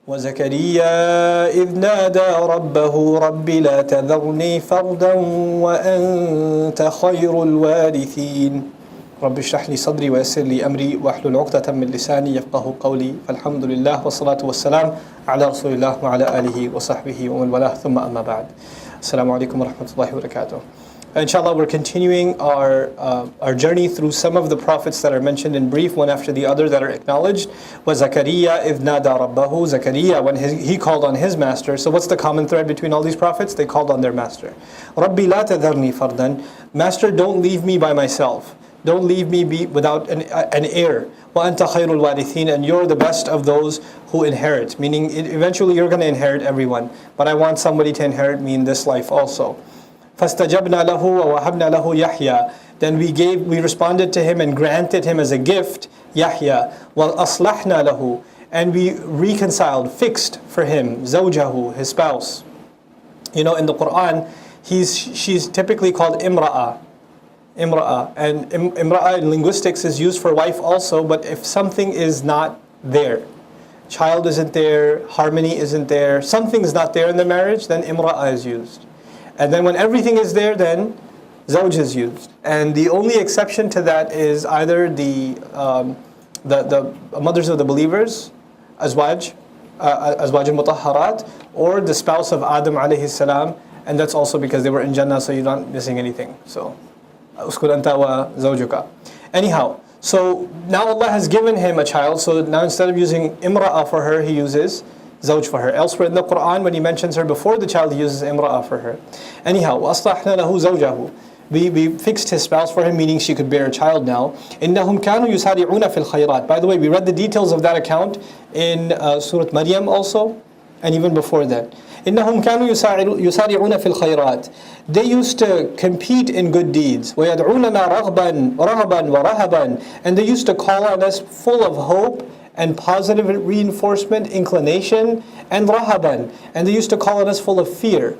وَزَكَرِيَّا إِذْ نَادَى رَبَّهُ رَبِّ لَا تَذَرْنِي فَرْدًا وَأَنْتَ خَيْرُ الْوَارِثِينَ رَبِّ اشْرَحْ لِي صَدْرِي وَيَسِّرْ لِي أَمْرِي وَاحْلُلْ عُقْدَةً مِنْ لِسَانِي يَفْقَهُوا قَوْلِي فالحمد لله والصلاة والسلام على رسول الله وعلى آله وصحبه ومن والاه ثم أما بعد. Assalamu alaikum wa rahmatullahi wa barakatuh. Inshallah, we're continuing our journey through some of the prophets that are mentioned in brief, one after the other, that are acknowledged. وَزَكَرِيَّا إِذْ نَادَى رَبَّهُ Zakaria, when he called on his master. So what's the common thread between all these prophets? They called on their master. رَبِّ لَا تَذَرْنِي فَرْدًا Master, don't leave me by myself. Don't leave me without an heir. وَأَنْتَ خَيْرُ الْوَارِثِينَ And you're the best of those who inherit. Meaning, eventually you're going to inherit everyone. But I want somebody to inherit me in this life also. فَاسْتَجَبْنَا لَهُ وَوَهَبْنَا لَهُ يَحْيَى Then we responded to him and granted him as a gift Yahya. وَالْأَصْلَحْنَا لَهُ And we reconciled, fixed for him زَوْجَهُ, his spouse. You know, in the Quran, she's typically called imra'a. Imra'a. And imra'a in linguistics is used for wife also, but if something is not there, child isn't there, harmony isn't there, something's not there in the marriage, then imra'a is used. And then when everything is there, then zawj is used. And the only exception to that is either the mothers of the believers, azwaj al-mutahharat, or the spouse of Adam alayhi salam, and that's also because they were in Jannah, so you're not missing anything. So, uskun anta wa zawjuka. Anyhow, so now Allah has given him a child, so now instead of using imra'a for her, he uses zawj for her. Elsewhere in the Quran, when he mentions her before the child, he uses imra'a for her. Anyhow, وَأَصْلَحْنَا لَهُ زَوْجَهُ We fixed his spouse for him, meaning she could bear a child now. إِنَّهُمْ كَانُوا يُسَارِعُونَ فِي الْخَيْرَاتِ By the way, we read the details of that account in Surah Maryam also, and even before that. إِنَّهُمْ كَانُوا يُسَارِعُونَ فِي الْخَيْرَاتِ They used to compete in good deeds. وَيَدْعُونَنَا رَغْبًا وَرَهَبًا And they used to call on us full of hope and positive reinforcement, inclination, and rahaban. And they used to call on us full of fear.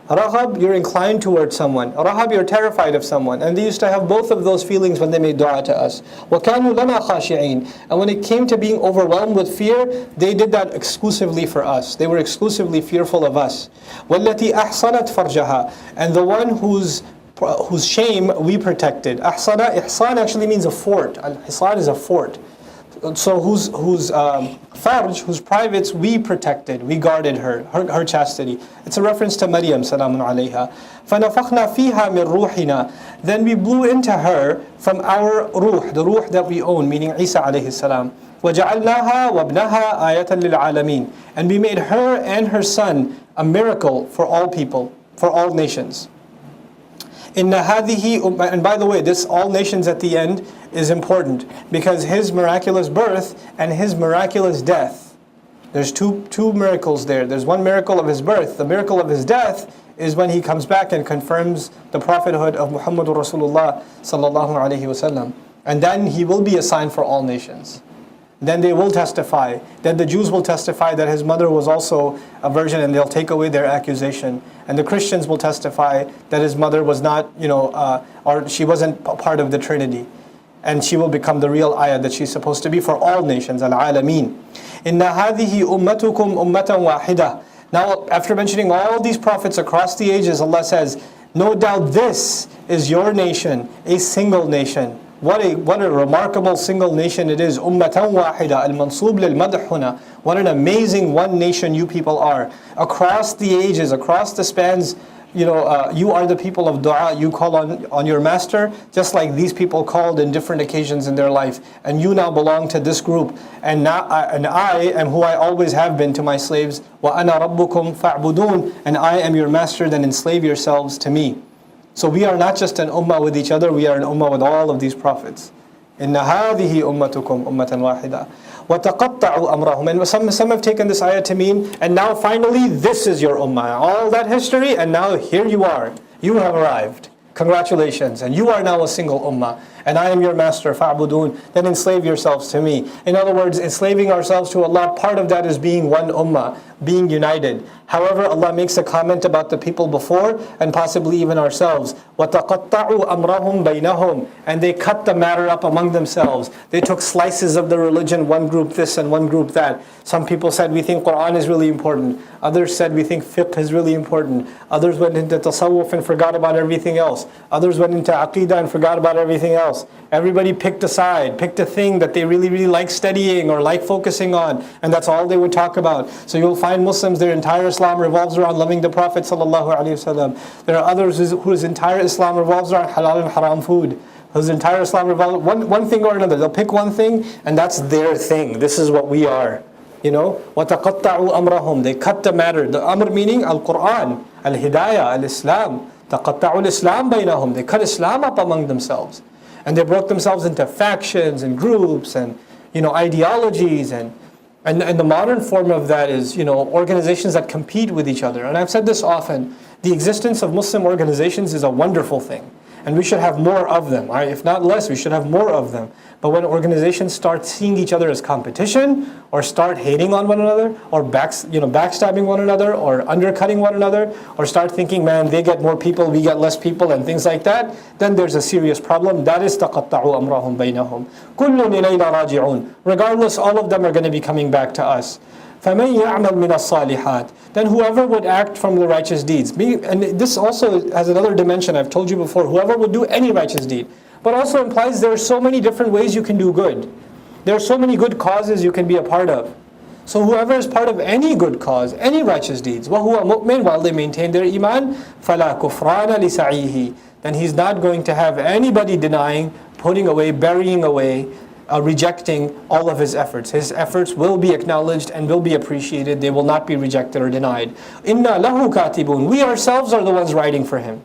Rahab, you're inclined towards someone. Rahab, you're terrified of someone. And they used to have both of those feelings when they made dua to us. وَكَانُوا لَنَا خَاشِعِينَ And when it came to being overwhelmed with fear, they did that exclusively for us. They were exclusively fearful of us. وَالَّتِي أَحْصَنَتْ فَرْجَهَا And the one whose shame we protected. Ihsan actually means a fort. Al-Hisan is a fort. So whose farj, whose privates we protected, we guarded her chastity. It's a reference to Maryam, salamun alayha. فَنَفَخْنَا فِيهَا مِنْ رُوحِنَا Then we blew into her from our ruh, the ruh that we own, meaning Isa alayhi salam. وَجَعَلْنَاهَا وَابْنَهَا آيَةً لِلْعَالَمِينَ And we made her and her son a miracle for all people, for all nations. And by the way, this all nations at the end is important because his miraculous birth and his miraculous death. There's two miracles there. There's one miracle of his birth. The miracle of his death is when he comes back and confirms the prophethood of Muhammadur Rasulullah sallallahu alaihi wasallam. And then he will be a sign for all nations. Then they will testify. Then the Jews will testify that his mother was also a virgin and they'll take away their accusation. And the Christians will testify that his mother was not, or she wasn't part of the Trinity. And she will become the real ayah that she's supposed to be for all nations, al-alamin. Inna hadhihi ummatukum ummatan wahida. Now, after mentioning all these prophets across the ages, Allah says, no doubt this is your nation, a single nation. What a remarkable single nation it is. Ummatan wahida, al-mansub lil-madh huna. What an amazing one nation you people are. Across the ages, across the spans, you are the people of dua. You call on your master, just like these people called in different occasions in their life. And you now belong to this group. And I am who I always have been to my slaves. وَأَنَا رَبُّكُمْ فَاعْبُدُونَ And I am your master, then enslave yourselves to me. So we are not just an ummah with each other, we are an ummah with all of these prophets. Inna hadhihi ummatukum ummatan wahida. وَتَقَطَّعُوا أَمْرَهُمْ And some have taken this ayah to mean, and now finally this is your ummah. All that history, and now here you are. You have arrived. Congratulations. And you are now a single ummah. and I am your master, fa'budun, then enslave yourselves to me. In other words, enslaving ourselves to Allah, part of that is being one ummah, being united. However, Allah makes a comment about the people before and possibly even ourselves. وَتَقَطَّعُوا أَمْرَهُمْ بَيْنَهُمْ, and they cut the matter up among themselves. They took slices of the religion, one group this and one group that. Some people said, we think Quran is really important. Others said, we think fiqh is really important. Others went into tasawwuf and forgot about everything else. Others went into aqidah and forgot about everything else. Everybody picked a side, picked a thing that they really, really like studying or like focusing on, and that's all they would talk about. So you'll find Muslims, their entire Islam revolves around loving the Prophet ﷺ. There are others whose entire Islam revolves around halal and haram food. Whose entire Islam revolves one thing or another. They'll pick one thing, and that's their thing. This is what we are. You know, وَتَقَطَّعُوا أَمْرَهُمْ, they cut the matter. The amr meaning Al-Quran, Al-Hidayah, Al-Islam. تَقَطَّعُوا الْإِسْلَامَ بَيْنَهُم, they cut Islam up among themselves. And they broke themselves into factions and groups and, ideologies. And the modern form of that is, organizations that compete with each other. And I've said this often, the existence of Muslim organizations is a wonderful thing. And we should have more of them. If not less, we should have more of them. But when organizations start seeing each other as competition, or start hating on one another, or backstabbing one another, or undercutting one another, or start thinking, man, they get more people, we get less people, and things like that, then there's a serious problem. That is تَقَطَّعُوا أَمْرَهُمْ بَيْنَهُم كُلٌّ إِلَيْنَا رَاجِعُونَ. Regardless, all of them are going to be coming back to us. فَمَنْ يَعْمَلْ مِنَ الصَّالِحَاتِ, then whoever would act from the righteous deeds. And this also has another dimension, I've told you before, whoever would do any righteous deed. But also implies there are so many different ways you can do good. There are so many good causes you can be a part of. So whoever is part of any good cause, any righteous deeds, وَهُوَ مُؤْمِنٌ, while they maintain their iman, فَلَا كُفْرَانَ لِسَعِيهِ, then he's not going to have anybody denying, putting away, burying away, rejecting all of his efforts. His efforts will be acknowledged and will be appreciated. They will not be rejected or denied. إِنَّا لَهُ كَاتِبُونَ, we ourselves are the ones writing for him.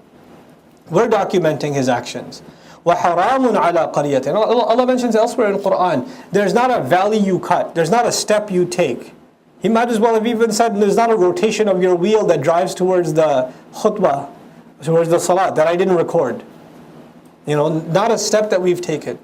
We're documenting his actions. وَحَرَامٌ عَلَى قَرْيَةٍ, Allah mentions elsewhere in the Quran, there's not a valley you cut, there's not a step you take. He might as well have even said, there's not a rotation of your wheel that drives towards the khutbah, towards the salat, that I didn't record. Not a step that we've taken.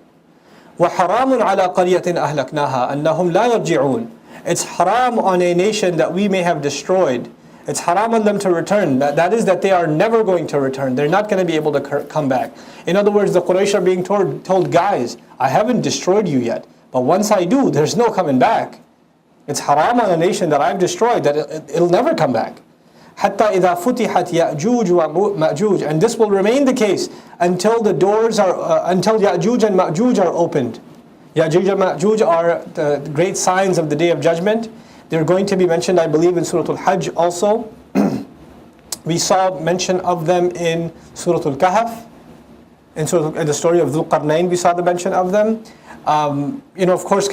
وَحَرَامٌ عَلَى قَرْيَةٍ أَهْلَكْنَاهَا أَنَّهُمْ لَا يَرْجِعُونَ, it's haram on a nation that we may have destroyed. It's haram on them to return. That is that they are never going to return. They're not going to be able to come back. In other words, the Quraysh are being told, guys, I haven't destroyed you yet. But once I do, there's no coming back. It's haram on a nation that I've destroyed, that it'll never come back. حَتَّى إِذَا فُتِحَتْ يَأْجُوجُ وَمَأْجُوجُ, and this will remain the case until the doors are, until Ya'juj and Ma'juj are opened. Ya'juj and Ma'juj are the great signs of the Day of Judgment. They're going to be mentioned, I believe, in Surah Al-Hajj also. We saw mention of them in Surah Al-Kahf. In the story of Dhul Qarnayn, we saw the mention of them. Of course,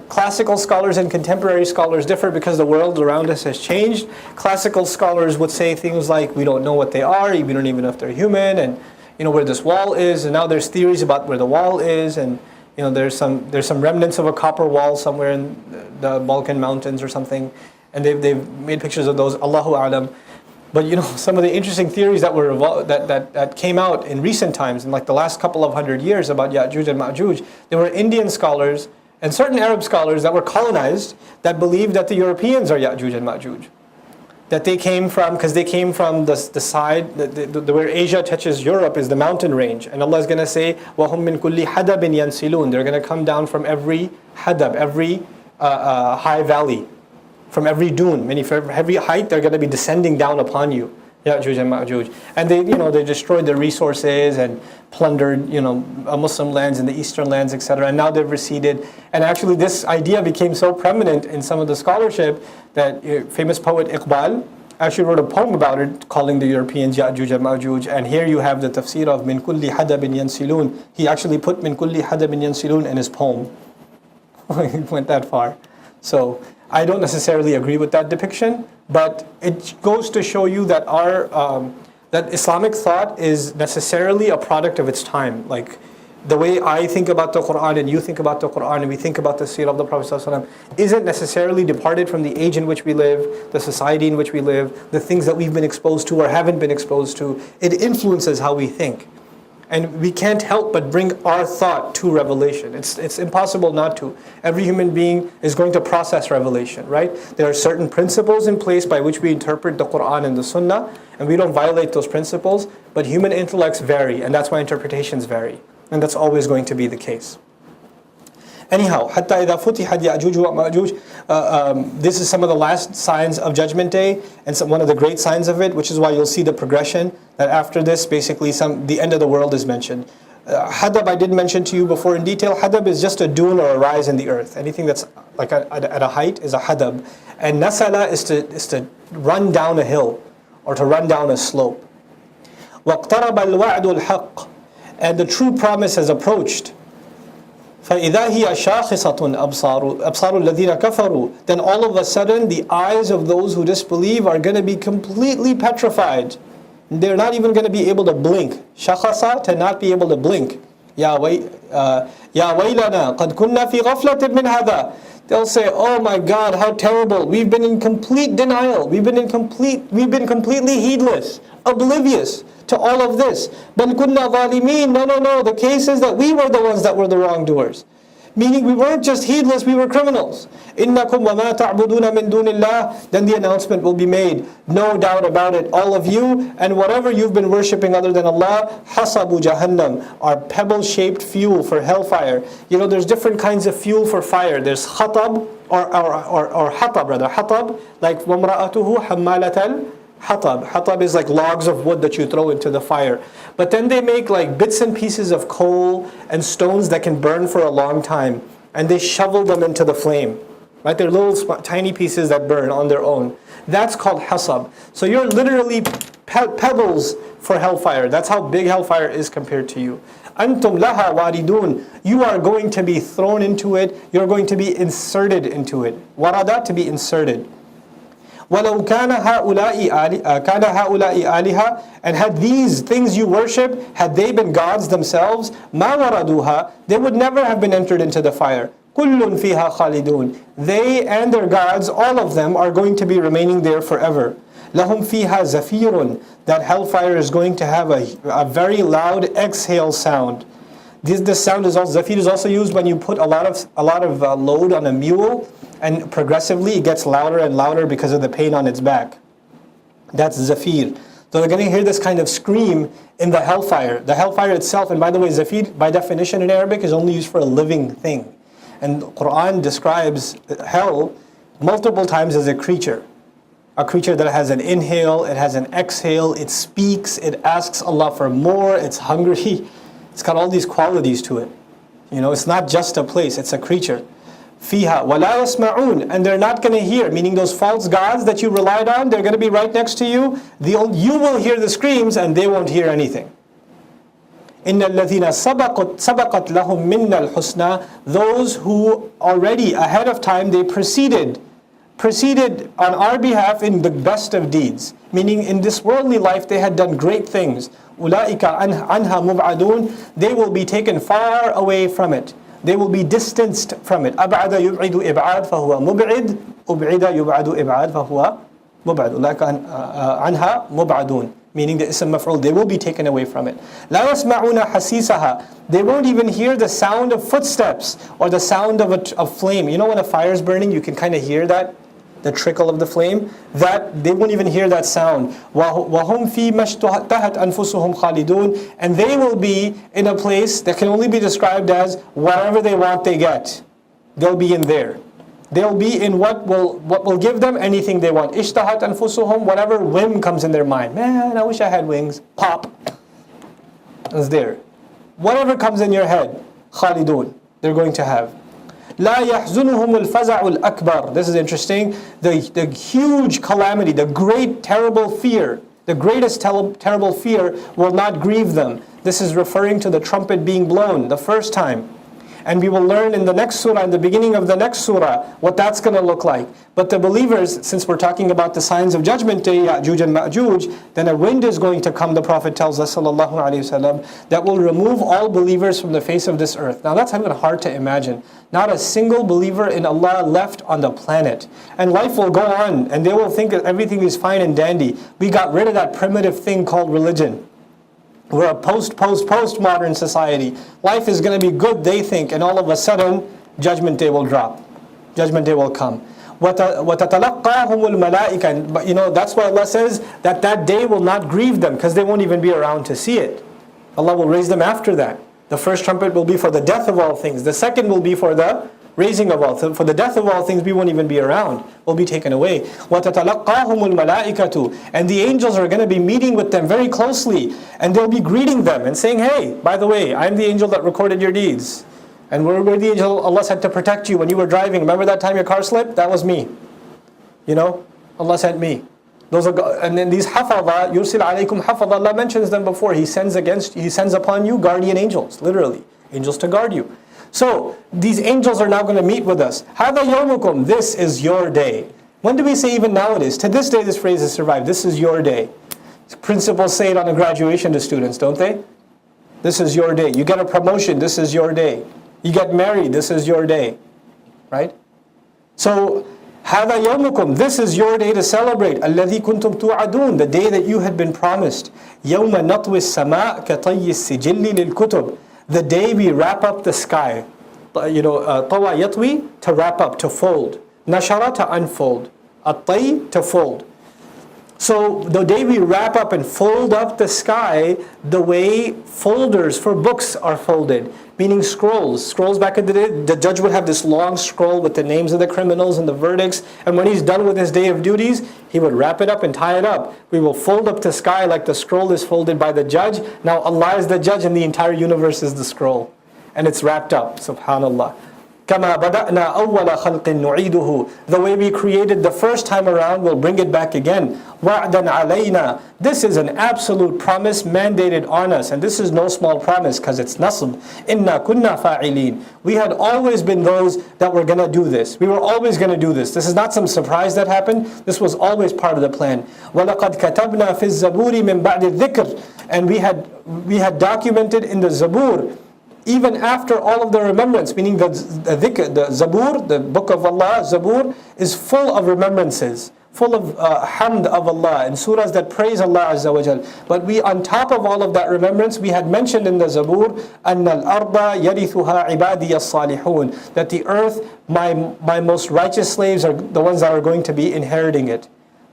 classical scholars and contemporary scholars differ because the world around us has changed. Classical scholars would say things like, we don't know what they are, we don't even know if they're human, and where this wall is, and now there's theories about where the wall is, and there's some remnants of a copper wall somewhere in the Balkan mountains or something, and they've made pictures of those. Allahu A'lam. But some of the interesting theories that came out in recent times, in like the last couple of 100 years about Ya'juj and Ma'juj, there were Indian scholars and certain Arab scholars that were colonized that believed that the Europeans are Ya'juj and Ma'juj. That they came from, because they came from the side, where Asia touches Europe is the mountain range. And Allah is going to say, وَهُمْ مِنْ كُلِّ حَدَبٍ يَنْسِلُونَ, they're going to come down from every hadab, every high valley, from every dune, meaning for every height, they're going to be descending down upon you, Ya'juj and Ma'juj. And they destroyed their resources and plundered, Muslim lands and the eastern lands, etc. And now they've receded. And actually this idea became so prominent in some of the scholarship that famous poet Iqbal actually wrote a poem about it, calling the Europeans Ya'juj and Ma'juj. And here you have the tafsir of min kulli hadabin yansilun. He actually put min kulli hadabin yansilun in his poem. He went that far. So I don't necessarily agree with that depiction, but it goes to show you that that Islamic thought is necessarily a product of its time. Like the way I think about the Quran and you think about the Quran and we think about the seerah of the Prophet ﷺ isn't necessarily departed from the age in which we live, the society in which we live, the things that we've been exposed to or haven't been exposed to. It influences how we think. And we can't help but bring our thought to revelation. It's impossible not to. Every human being is going to process revelation, right? There are certain principles in place by which we interpret the Quran and the Sunnah, and we don't violate those principles, but human intellects vary, and that's why interpretations vary. And that's always going to be the case. Anyhow, حتى إذا فتحت يأجوج ومأجوج, this is some of the last signs of Judgment Day, and one of the great signs of it, which is why you'll see the progression, that after this, basically the end of the world is mentioned. Hadab I did mention to you before in detail. Hadab is just a dune or a rise in the earth. Anything that's like at a height is a hadab. And nasala is to run down a hill, or to run down a slope. وَاقْتَرَبَ الْوَعْدُ الْحَقِّ, and the true promise has approached. فَإِذَا هِيَ شَاخِصَةٌ أَبْصَارُ الَّذِينَ كَفَرُوا, then all of a sudden the eyes of those who disbelieve are going to be completely petrified. They're not even going to be able to blink. شَخَصَ, to not be able to blink. يَا وَيْلَنَا قَدْ كُنَّا فِي غَفْلَةٍ مِّنْ هَذَا. They'll say, oh my God, how terrible. We've been in complete denial. We've been completely heedless, oblivious to all of this. بَلْ كُنَّا ظَالِمِينَ. No. The case is that we were the ones that were the wrongdoers. Meaning we weren't just heedless, we were criminals. إِنَّكُمْ وَمَا تَعْبُدُونَ مِن دُونِ اللَّهِ. Then the announcement will be made. No doubt about it, all of you and whatever you've been worshipping other than Allah, حَصَبُ جَهَنَّمْ, are pebble-shaped fuel for hellfire. You know, there's different kinds of fuel for fire. There's khatab, or hatab rather. Hatab, like وَمْرَأَتُهُ حَمَّالَةَ Hatab. Hatab is like logs of wood that you throw into the fire. But then they make like bits and pieces of coal and stones that can burn for a long time. And they shovel them into the flame. Right? They're little tiny pieces that burn on their own. That's called hasab. So you're literally pebbles for hellfire. That's how big hellfire is compared to you. Antum laha waridun. You are going to be thrown into it. You're going to be inserted into it. Warada, to be inserted. وَلَوْ كَانَ هَؤُلَاءِ آلِهَةً, and had these things you worship, had they been gods themselves, مَا وَرَدُوهَا, they would never have been entered into the fire. كُلٌّ فِيهَا خَالِدُونَ. They and their gods, all of them, are going to be remaining there forever. لَهُمْ فِيهَا زَفِيرٌ. That hellfire is going to have a very loud exhale sound. This sound is also, zafir is also used when you put a lot of load on a mule, and progressively it gets louder and louder because of the pain on its back. That's zafir. So they're going to hear this kind of scream in the hellfire. The hellfire itself, and by the way, zafir by definition in Arabic is only used for a living thing. And the Quran describes hell multiple times as a creature. A creature that has an inhale, it has an exhale, it speaks, it asks Allah for more, it's hungry. It's got all these qualities to it. You know, it's not just a place, it's a creature. Fiha وَلَا يَسْمَعُونَ, and they're not going to hear, meaning those false gods that you relied on, they're going to be right next to you. You will hear the screams and they won't hear anything. إِنَّ الَّذِينَ سَبَقَتْ لَهُم مِّنَّا الْحُسْنَى, those who already ahead of time they preceded on our behalf in the best of deeds. Meaning in this worldly life they had done great things. أُولَٰئِكَ عَنْهَا مُبْعَدُونَ, they will be taken far away from it. They will be distanced from it. أَبْعَدَ يُبْعِدُ إِبْعَادٍ فَهُوَ مُبْعِدٌ أُبْعِدَ يُبْعَدُ إِبْعَادٍ فَهُوَ مُبْعَدٌ أُولَٰئِكَ عَنْهَا مُبْعَدُونَ, meaning the ism maf'ul, they will be taken away from it. لَا يَسْمَعُونَ حَسِيسَهَا, they won't even hear the sound of footsteps or the sound of flame. You know when a fire is burning, you can kind of hear that, the trickle of the flame, that they won't even hear that sound. وَهُمْ فِي مَشْتَهَتْ أَنفُسُهُمْ خَالِدُونَ, and they will be in a place that can only be described as whatever they want they get. They'll be in there. They'll be in what will give them anything they want. اشتهت أنفسهم, whatever whim comes in their mind. Man, I wish I had wings. Pop. It's there. Whatever comes in your head, خالدون, they're going to have. لا يحزنهم الفزع الأكبر. This is interesting. The huge calamity, the great terrible fear, the greatest terrible fear will not grieve them. This is referring to the trumpet being blown the first time. And we will learn in the next surah, in the beginning of the next surah, what that's going to look like. But the believers, since we're talking about the signs of Judgment Day, Ya'juj and Ma'juj, then a wind is going to come, the Prophet tells us, sallallahu alaihi wasallam, that will remove all believers from the face of this earth. Now that's even hard to imagine. Not a single believer in Allah left on the planet. And life will go on, and they will think that everything is fine and dandy. We got rid of that primitive thing called religion. We're a post-modern society. Life is going to be good, they think, and all of a sudden, Judgment Day will drop. Judgment Day will come. وَتَتَلَقَّاهُمُ الْمَلَائِكَةِ. But that's why Allah says that that day will not grieve them, because they won't even be around to see it. Allah will raise them after that. The first trumpet will be for the death of all things. The second will be for the raising of all things. For the death of all things, we won't even be around. We'll be taken away. وَتَتَلَقَّاهُمُ الْمَلَائِكَةُ. And the angels are going to be meeting with them very closely. And they'll be greeting them and saying, hey, by the way, I'm the angel that recorded your deeds. And we're the angel Allah said to protect you when you were driving. Remember that time your car slipped? That was me. Allah sent me. Those are, and then these hafadha, yursil alaykum hafadha, Allah mentions them before. He sends upon you guardian angels, literally. Angels to guard you. So, these angels are now going to meet with us. Hada yawmukum, this is your day. When do we say even nowadays? To this day this phrase has survived. This is your day. Principals say it on a graduation to students, don't they? This is your day. You get a promotion, this is your day. You get married, this is your day. Right? So, هَذَا يَوْمُكُمْ, this is your day to celebrate. الَّذِي كُنْتُمْ تُوعَدُونَ, the day that you had been promised. يَوْمَ نَطْوِ السَّمَاءِ كَطَيِّ السِّجِلِّ لِلْكُتُبِ, the day we wrap up the sky. طَوَى يَطْوِي, to wrap up, to fold. نَشَرَ, to unfold. الطَّيِّ, to fold. So the day we wrap up and fold up the sky, the way folders for books are folded, meaning scrolls. Scrolls back in the day, the judge would have this long scroll with the names of the criminals and the verdicts, and when he's done with his day of duties, he would wrap it up and tie it up. We will fold up the sky like the scroll is folded by the judge. Now Allah is the judge and the entire universe is the scroll. And it's wrapped up, subhanallah. كَمَا بَدَأْنَا أَوَّلَ خَلْقٍ نُعِيدُهُ, the way we created the first time around, we'll bring it back again. وَعْدًا عَلَيْنَا, this is an absolute promise mandated on us, and this is no small promise because it's nasb. إِنَّا كُنَّا فَاعِلِينَ, we had always been those that were going to do this. We were always going to do this. This is not some surprise that happened. This was always part of the plan. وَلَقَدْ كَتَبْنَا فِي الزَّبُورِ مِنْ بَعْدِ الذِّكْرِ, and we had documented in the Zabur, even after all of the remembrance, meaning the Zabur, the book of Allah, Zabur, is full of remembrances, full of hamd of Allah, and surahs that praise Allah Azza wa Jal. But we, on top of all of that remembrance, we had mentioned in the Zabur, أَنَّ الْأَرْضَ يَرِثُهَا عِبَادِيَ الصَّالِحُونَ, that the earth, my most righteous slaves are the ones that are going to be inheriting it.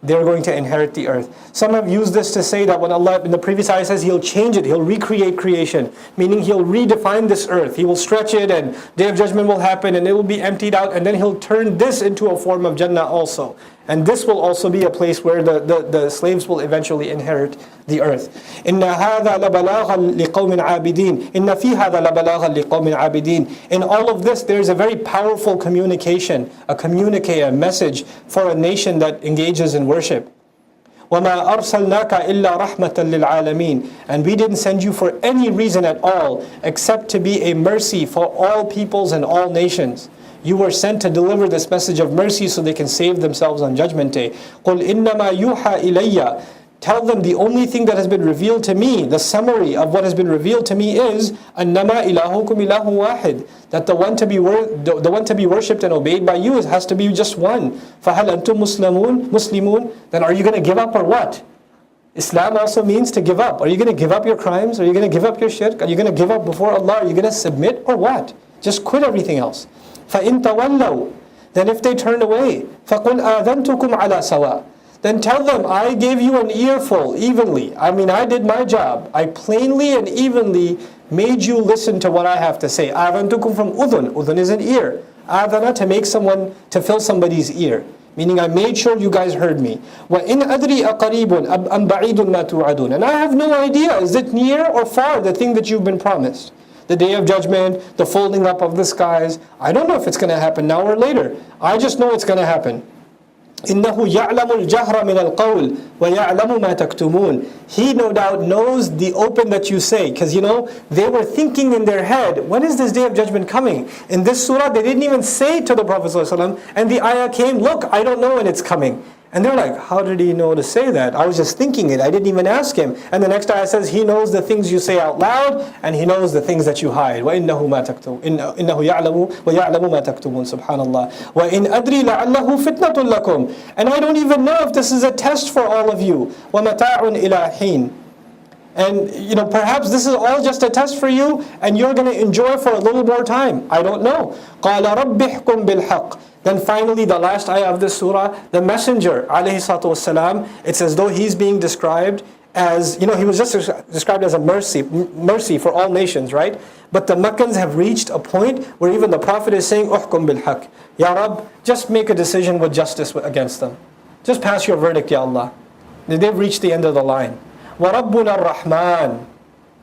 They're going to inherit the earth. Some have used this to say that when Allah in the previous ayah says He'll change it, He'll recreate creation, meaning He'll redefine this earth. He will stretch it and Day of Judgment will happen and it will be emptied out, and then He'll turn this into a form of Jannah also. And this will also be a place where the slaves will eventually inherit the earth. إِنَّ هَذَا لَبَلَاغًا لِقَوْمٍ عَابِدِينَ إِنَّ فِي هَذَا لَبَلَاغًا لِقَوْمٍ عَابِدِينَ. In all of this, there is a very powerful communication, a communique, a message for a nation that engages in worship. وَمَا أَرْسَلْنَاكَ إِلَّا رَحْمَةً لِلْعَالَمِينَ. And we didn't send you for any reason at all, except to be a mercy for all peoples and all nations. You were sent to deliver this message of mercy so they can save themselves on Judgment Day. قُلْ إِنَّمَا يُوحَى إِلَيَّ. Tell them the only thing that has been revealed to me, the summary of what has been revealed to me is أَنَّمَا إِلَهُكُمْ إِلَهٌ وَاحِدٌ. That the one to be worshipped and obeyed by you has to be just one. فَهَلْ أَنْتُمْ مُسْلِمُونَ. Then are you going to give up or what? Islam also means to give up. Are you going to give up your crimes? Are you going to give up your shirk? Are you going to give up before Allah? Are you going to submit or what? Just quit everything else. فَإِن تَوَلَّوْا. Then if they turn away, فَقُلْ آذَنْتُكُمْ عَلَى سَوَاءٍ. Then tell them, I gave you an earful evenly. I mean, I did my job. I plainly and evenly made you listen to what I have to say. آذَنْتُكُمْ from udhun. Udhun is an ear. Adhana, to fill somebody's ear. Meaning I made sure you guys heard me. وَإِنْ أَدْرِي أَقَرِيبٌ أَمْ بَعِيدٌ مَا تُوعَدُونَ. And I have no idea, is it near or far, the thing that you've been promised? The Day of Judgment, the folding up of the skies. I don't know if it's going to happen now or later. I just know it's going to happen. إِنَّهُ يَعْلَمُ الْجَهْرَ مِنَ الْقَوْلِ وَيَعْلَمُ مَا تَكْتُمُونَ. He no doubt knows the open that you say. Because they were thinking in their head, when is this Day of Judgment coming? In this surah, they didn't even say to the Prophet ﷺ, and the ayah came, look, I don't know when it's coming. And they're like, how did he know to say that? I was just thinking it. I didn't even ask him. And the next ayah says, he knows the things you say out loud, and he knows the things that you hide. وَإِنَّهُ يَعْلَمُ وَيَعْلَمُ مَا تَكْتُمُونَ. Subhanallah. وَإِنْ أَدْرِي لَعَلَّهُ فِتْنَةٌ لَكُمْ. And I don't even know if this is a test for all of you. وَمَتَاعٌ إِلَى حِينٍ. And perhaps this is all just a test for you, and you're going to enjoy for a little more time. I don't know. قَالَ رَبِّ احْكُمْ بِالْحَقِّ. Then finally, the last ayah of this surah, the messenger, alayhi salatu wasalam, it's as though he's being described as, he was just described as a mercy for all nations, right? But the Meccans have reached a point where even the Prophet is saying, احْكُمْ بِالْحَقِّ. Ya Rabb, just make a decision with justice against them. Just pass your verdict, Ya Allah. They've reached the end of the line. وَرَبُّنَا الرَّحْمَنِ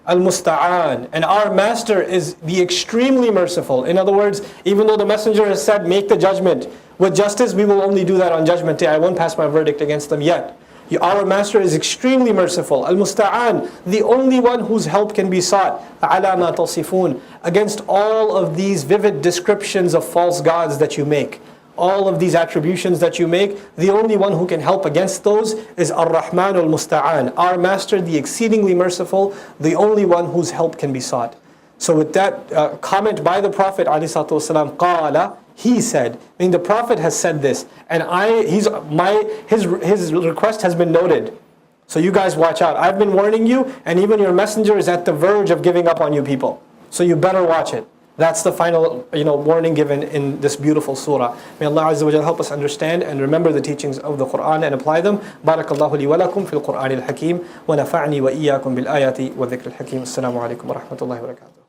الْمُسْتَعَانِ. And our Master is the extremely merciful. In other words, even though the Messenger has said, make the judgment with justice, we will only do that on Judgment Day. I won't pass my verdict against them yet. Our Master is extremely merciful. Al-Musta'an, the only one whose help can be sought. عَلَى مَا تَصِفُونَ. Against all of these vivid descriptions of false gods that you make. All of these attributions that you make, the only one who can help against those is Ar-Rahman al-Musta'an. Our Master, the exceedingly merciful, the only one whose help can be sought. So with that comment by the Prophet ﷺ, قَالَ, he said, meaning the Prophet has said this, and his request has been noted. So you guys watch out. I've been warning you, and even your messenger is at the verge of giving up on you people. So you better watch it. That's the final warning given in this beautiful surah. May Allah Azza wa Jalla help us understand and remember the teachings of the Quran and apply them. Barakallahu li wa lakum fil Qur'an al-Hakim wa nafa'ni wa iyyakum bil ayati wa dhikr al-Hakim. Assalamu alaikum wa rahmatullahi wa barakatuh.